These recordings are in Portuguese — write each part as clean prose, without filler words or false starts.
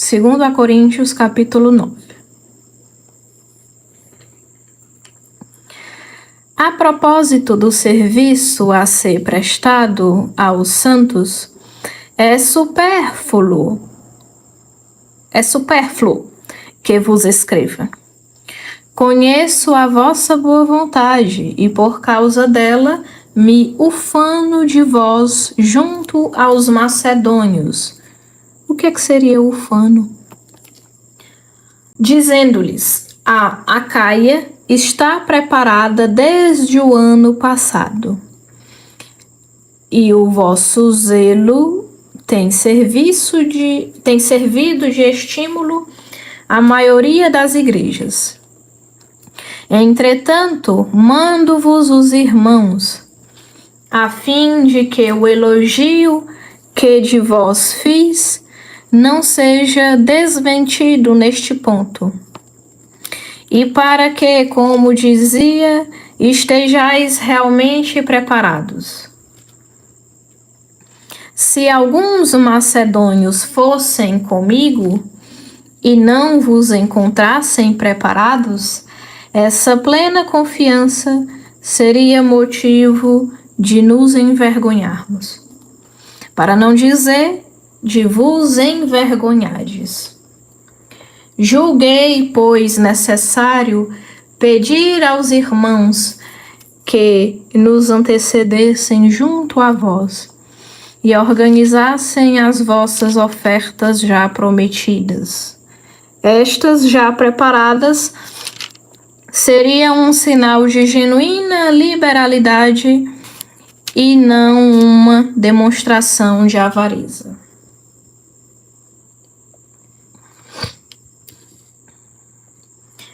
2 Coríntios, capítulo 9. A propósito do serviço a ser prestado aos santos, é supérfluo que vos escreva. Conheço a vossa boa vontade, e por causa dela me ufano de vós junto aos macedônios. O que seria ufano? Dizendo-lhes, a Acaia está preparada desde o ano passado, e o vosso zelo tem servido de estímulo à maioria das igrejas. Entretanto, mando-vos os irmãos, a fim de que o elogio que de vós fiz não seja desmentido neste ponto, e para que, como dizia, estejais realmente preparados. Se alguns macedônios fossem comigo e não vos encontrassem preparados, essa plena confiança seria motivo de nos envergonharmos, para não dizer de vos envergonhardes. Julguei, pois, necessário pedir aos irmãos que nos antecedessem junto a vós e organizassem as vossas ofertas já prometidas. Estas já preparadas seriam um sinal de genuína liberalidade e não uma demonstração de avareza.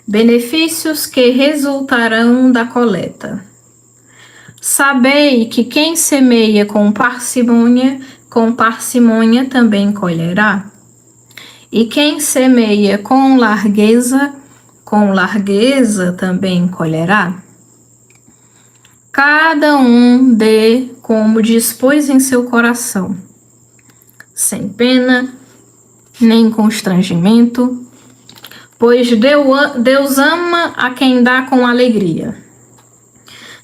Benefícios que resultarão da coleta. Sabei que quem semeia com parcimônia também colherá. E quem semeia com largueza também colherá. Cada um dê como dispôs em seu coração, sem pena, nem constrangimento, pois Deus ama a quem dá com alegria.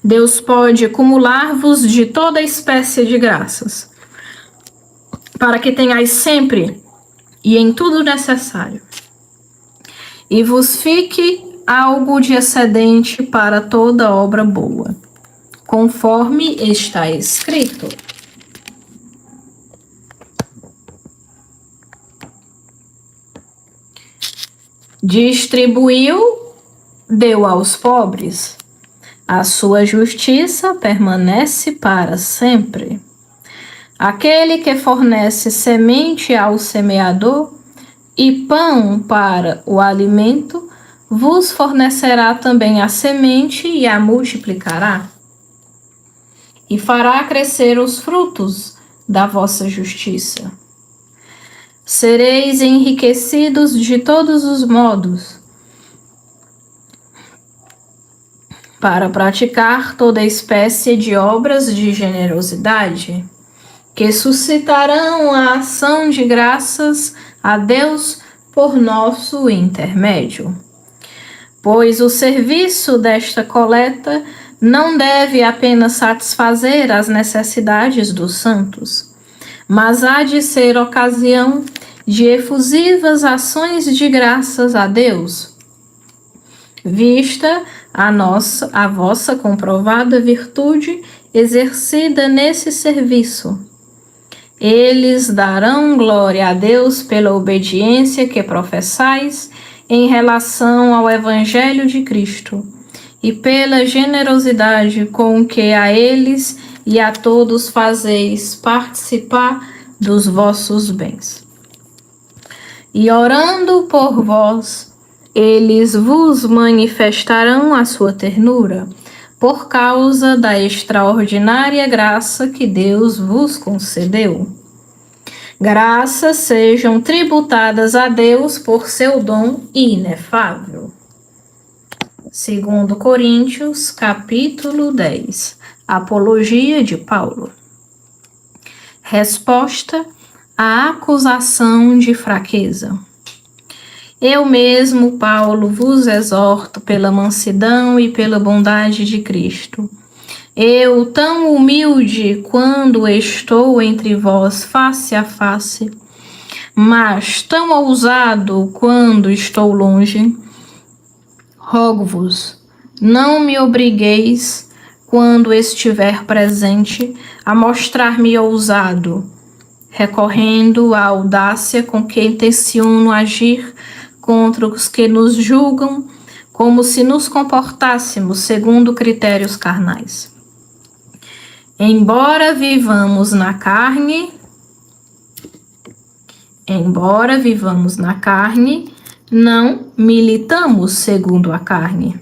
Deus pode acumular-vos de toda espécie de graças, para que tenhais sempre e em tudo necessário, e vos fique algo de excedente para toda obra boa, conforme está escrito. Distribuiu, deu aos pobres, a sua justiça permanece para sempre. Aquele que fornece semente ao semeador e pão para o alimento, vos fornecerá também a semente e a multiplicará, e fará crescer os frutos da vossa justiça. Sereis enriquecidos de todos os modos, para praticar toda espécie de obras de generosidade, que suscitarão a ação de graças a Deus por nosso intermédio. Pois o serviço desta coleta não deve apenas satisfazer as necessidades dos santos, mas há de ser ocasião de efusivas ações de graças a Deus, vista a vossa comprovada virtude exercida nesse serviço. Eles darão glória a Deus pela obediência que professais em relação ao Evangelho de Cristo e pela generosidade com que a eles e a todos fazeis participar dos vossos bens. E orando por vós, eles vos manifestarão a sua ternura, por causa da extraordinária graça que Deus vos concedeu. Graças sejam tributadas a Deus por seu dom inefável. 2 Coríntios, capítulo 10. Apologia de Paulo. Resposta à acusação de fraqueza. Eu mesmo, Paulo, vos exorto pela mansidão e pela bondade de Cristo. Eu, tão humilde quando estou entre vós face a face, mas tão ousado quando estou longe, rogo-vos, não me obrigueis, quando estiver presente, a mostrar-me ousado, recorrendo à audácia com que intenciono agir contra os que nos julgam, como se nos comportássemos segundo critérios carnais. Embora vivamos na carne, não militamos segundo a carne.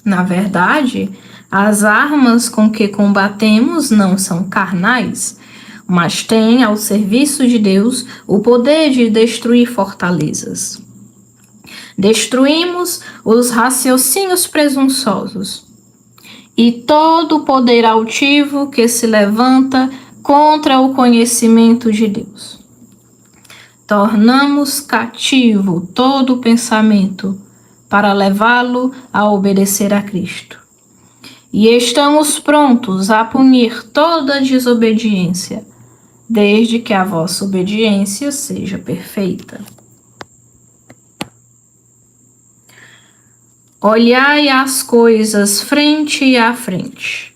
Na verdade, as armas com que combatemos não são carnais, mas têm ao serviço de Deus o poder de destruir fortalezas. Destruímos os raciocínios presunçosos e todo o poder altivo que se levanta contra o conhecimento de Deus. Tornamos cativo todo o pensamento para levá-lo a obedecer a Cristo. E estamos prontos a punir toda desobediência, desde que a vossa obediência seja perfeita. Olhai as coisas frente a frente.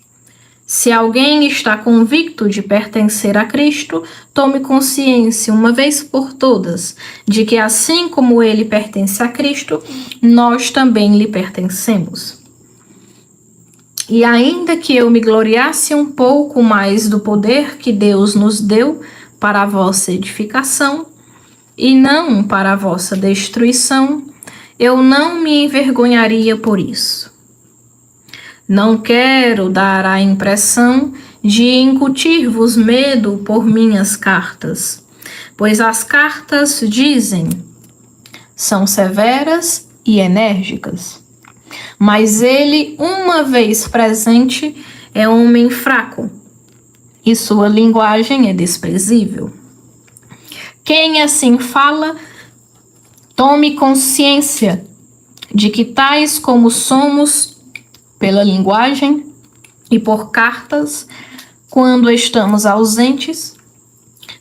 Se alguém está convicto de pertencer a Cristo, tome consciência, uma vez por todas, de que assim como ele pertence a Cristo, nós também lhe pertencemos. E ainda que eu me gloriasse um pouco mais do poder que Deus nos deu para a vossa edificação, e não para a vossa destruição, eu não me envergonharia por isso. Não quero dar a impressão de incutir-vos medo por minhas cartas, pois as cartas dizem, são severas e enérgicas. Mas ele, uma vez presente, é homem fraco, e sua linguagem é desprezível. Quem assim fala, tome consciência de que tais como somos pela linguagem e por cartas, quando estamos ausentes,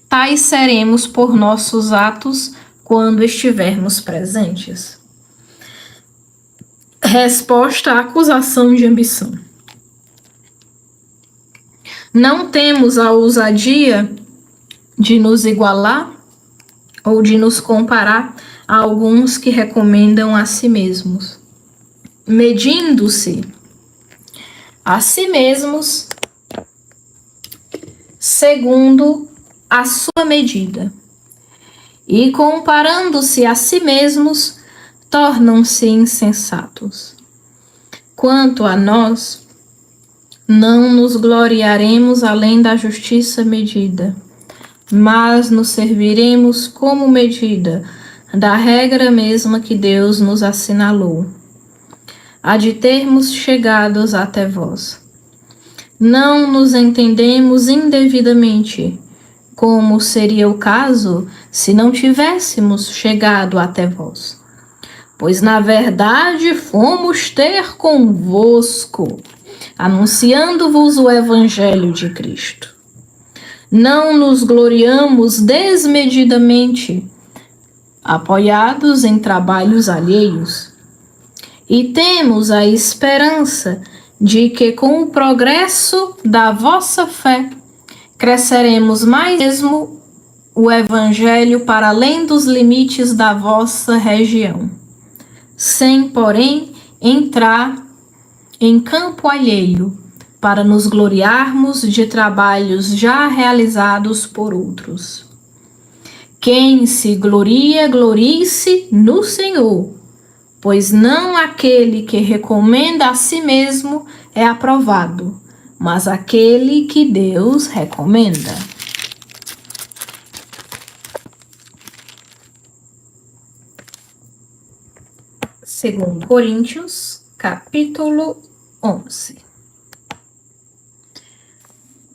tais seremos por nossos atos quando estivermos presentes. Resposta à acusação de ambição. Não temos a ousadia de nos igualar ou de nos comparar a alguns que recomendam a si mesmos, medindo-se a si mesmos segundo a sua medida, e comparando-se a si mesmos, tornam-se insensatos. Quanto a nós, não nos gloriaremos além da justiça medida, mas nos serviremos como medida da regra mesma que Deus nos assinalou, a de termos chegados até vós. Não nos entendemos indevidamente, como seria o caso se não tivéssemos chegado até vós. Pois na verdade fomos ter convosco, anunciando-vos o Evangelho de Cristo. Não nos gloriamos desmedidamente, apoiados em trabalhos alheios, e temos a esperança de que com o progresso da vossa fé cresceremos mais mesmo o Evangelho para além dos limites da vossa região, sem, porém, entrar em campo alheio para nos gloriarmos de trabalhos já realizados por outros. Quem se gloria, glorie-se no Senhor, pois não aquele que recomenda a si mesmo é aprovado, mas aquele que Deus recomenda. Segundo Coríntios, capítulo 11.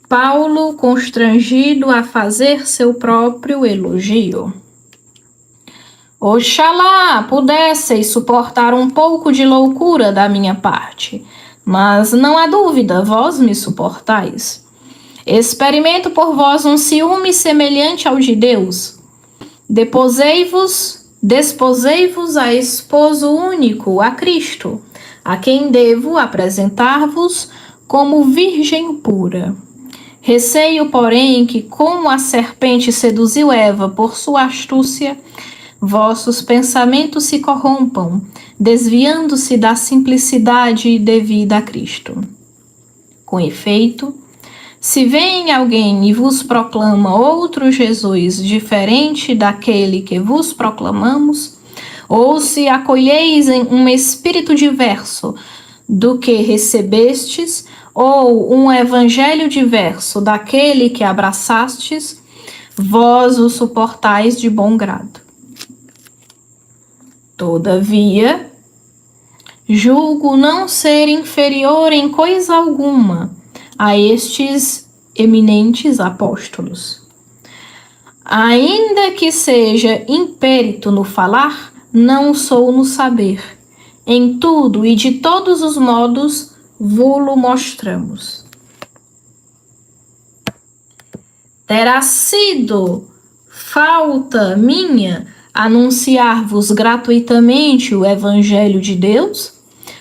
Paulo constrangido a fazer seu próprio elogio. Oxalá pudesseis suportar um pouco de loucura da minha parte, mas não há dúvida, vós me suportais. Experimento por vós um ciúme semelhante ao de Deus. Desposei-vos a esposo único, a Cristo, a quem devo apresentar-vos como virgem pura. Receio, porém, que, como a serpente seduziu Eva por sua astúcia, vossos pensamentos se corrompam, desviando-se da simplicidade devida a Cristo. Com efeito, se vem alguém e vos proclama outro Jesus diferente daquele que vos proclamamos, ou se acolheis em um espírito diverso do que recebestes, ou um evangelho diverso daquele que abraçastes, vós o suportais de bom grado. Todavia, julgo não ser inferior em coisa alguma a estes eminentes apóstolos. Ainda que seja impérito no falar, não sou no saber. Em tudo e de todos os modos vô-lo mostramos. Terá sido falta minha anunciar-vos gratuitamente o Evangelho de Deus,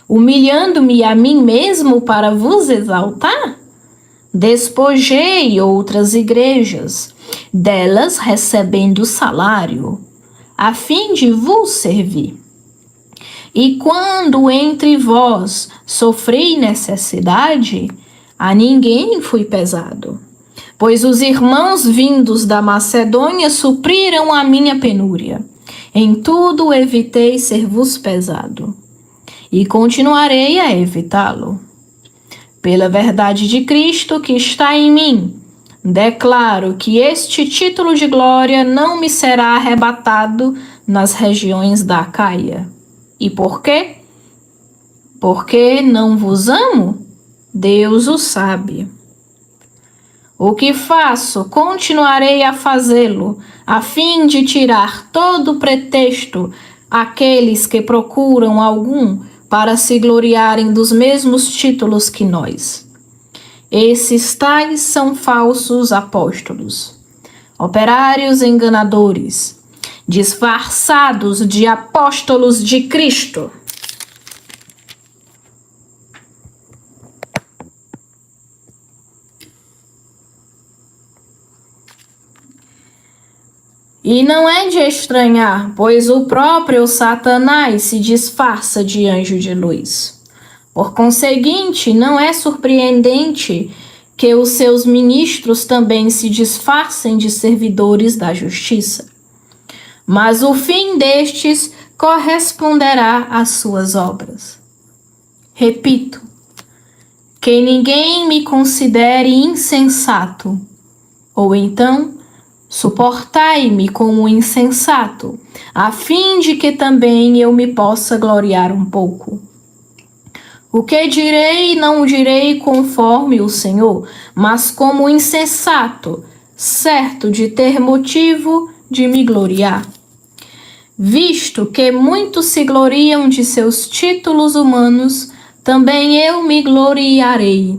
humilhando-me a mim mesmo para vos exaltar? Despojei outras igrejas, delas recebendo salário, a fim de vos servir. E quando entre vós sofri necessidade, a ninguém fui pesado, pois os irmãos vindos da Macedônia supriram a minha penúria. Em tudo evitei ser-vos pesado, e continuarei a evitá-lo. Pela verdade de Cristo que está em mim, declaro que este título de glória não me será arrebatado nas regiões da Acaia. E por quê? Porque não vos amo? Deus o sabe. O que faço, continuarei a fazê-lo, a fim de tirar todo pretexto àqueles que procuram algum para se gloriarem dos mesmos títulos que nós. Esses tais são falsos apóstolos, operários enganadores, disfarçados de apóstolos de Cristo. E não é de estranhar, pois o próprio Satanás se disfarça de anjo de luz. Por conseguinte, não é surpreendente que os seus ministros também se disfarcem de servidores da justiça. Mas o fim destes corresponderá às suas obras. Repito, que ninguém me considere insensato, ou então suportai-me como insensato, a fim de que também eu me possa gloriar um pouco. O que direi, não direi conforme o Senhor, mas como insensato, certo de ter motivo de me gloriar. Visto que muitos se gloriam de seus títulos humanos, também eu me gloriarei.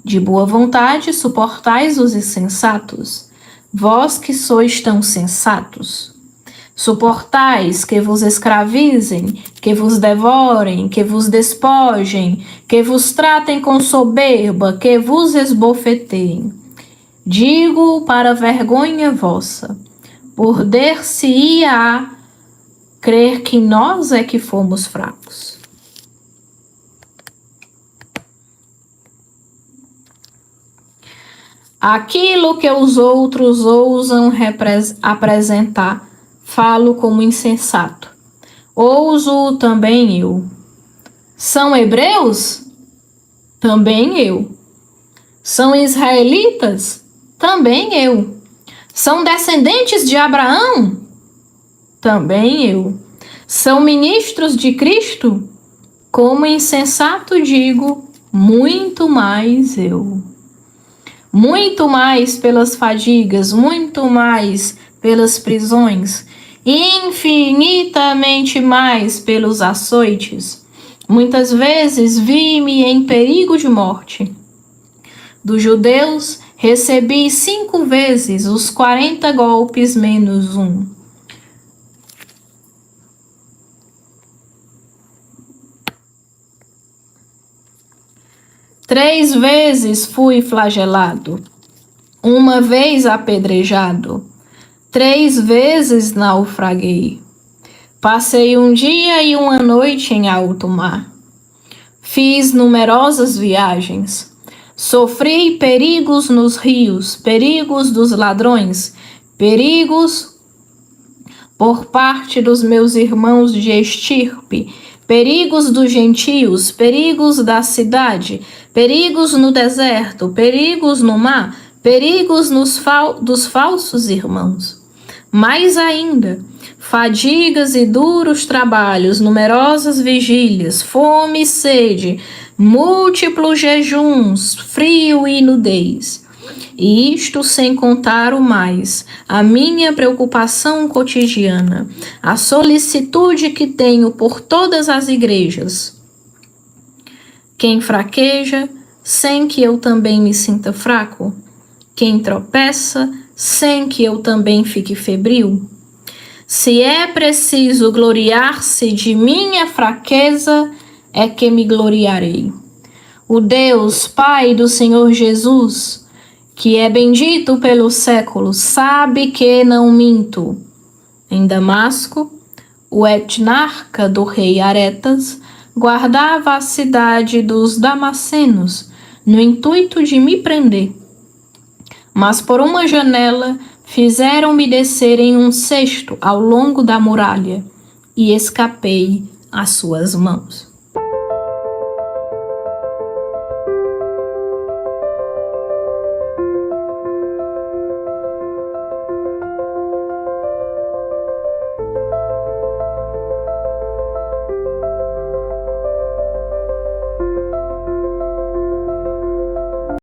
De boa vontade suportais os insensatos, vós que sois tão sensatos. Suportais que vos escravizem, que vos devorem, que vos despojem, que vos tratem com soberba, que vos esbofeteiem. Digo para vergonha vossa, poder-se-ia crer que nós é que fomos fracos. Aquilo que os outros ousam apresentar, falo como insensato. Ouso também eu. São hebreus? Também eu. São israelitas? Também eu. São descendentes de Abraão? Também eu. São ministros de Cristo? Como insensato digo, muito mais eu. Muito mais pelas fadigas, muito mais pelas prisões, infinitamente mais pelos açoites. Muitas vezes vi-me em perigo de morte. Dos judeus, recebi 5 vezes os 40 golpes menos um. Três vezes fui flagelado, uma vez apedrejado, 3 vezes naufraguei. Passei um dia e uma noite em alto mar. Fiz numerosas viagens. Sofri perigos nos rios, perigos dos ladrões, perigos por parte dos meus irmãos de estirpe, perigos dos gentios, perigos da cidade, perigos no deserto, perigos no mar, perigos dos falsos irmãos. Mais ainda, fadigas e duros trabalhos, numerosas vigílias, fome e sede, múltiplos jejuns, frio e nudez. E isto sem contar o mais, a minha preocupação cotidiana, a solicitude que tenho por todas as igrejas. Quem fraqueja, sem que eu também me sinta fraco? Quem tropeça, sem que eu também fique febril? Se é preciso gloriar-se de minha fraqueza, é que me gloriarei. O Deus, Pai do Senhor Jesus, que é bendito pelos séculos, sabe que não minto. Em Damasco, o etnarca do rei Aretas guardava a cidade dos Damascenos, no intuito de me prender. Mas por uma janela fizeram-me descer em um cesto ao longo da muralha, e escapei às suas mãos.